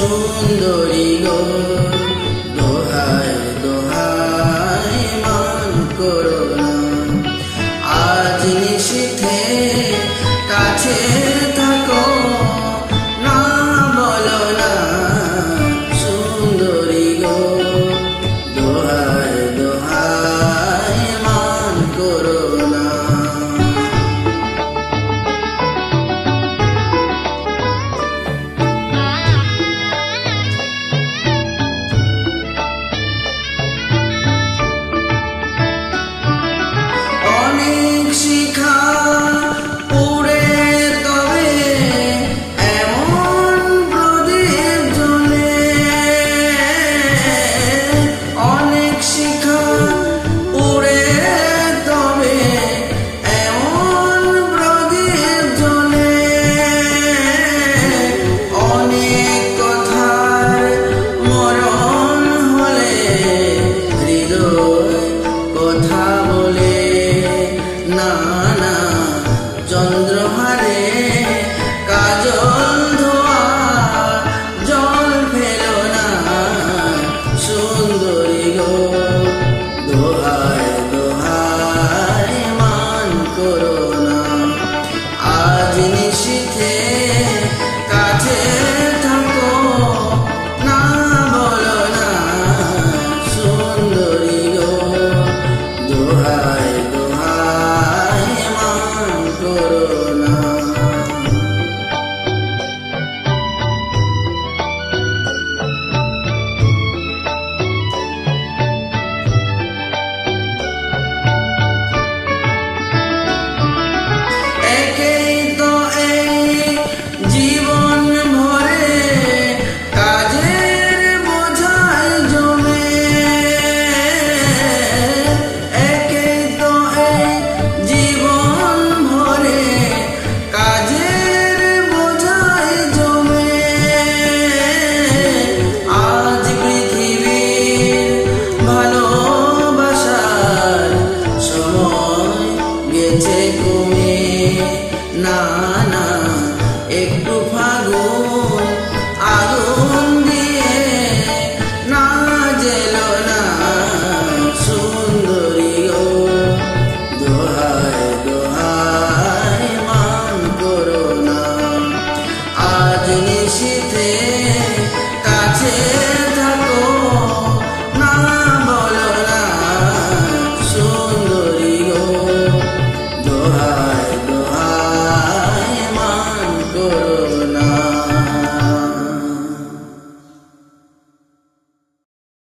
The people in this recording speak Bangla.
সুন্দরী গো, দোহাই দোহাই মান করো না। আজ নিশীথে কাছে থাকো, না বলো না সুন্দরী গো, দোহাই দোহাই মান করো না। চন্দ্রহারে কাজল ধোয়া জল ফেলো না সুন্দরী গো, দোহাই দোহাই মান করো না। আজ নিশীথে কাছে থাকো, না বলো না সুন্দরী গো, দোহাই দোহাই মান করো না। একেই তো এই জীবন ভরে কাজের বোঝাই জমে, একেই তো এই জীবন ভরে কাজের বোঝাই জমে। আজ পৃথিবীর ভালোবাসার সময় গেছে কমে, না না একটু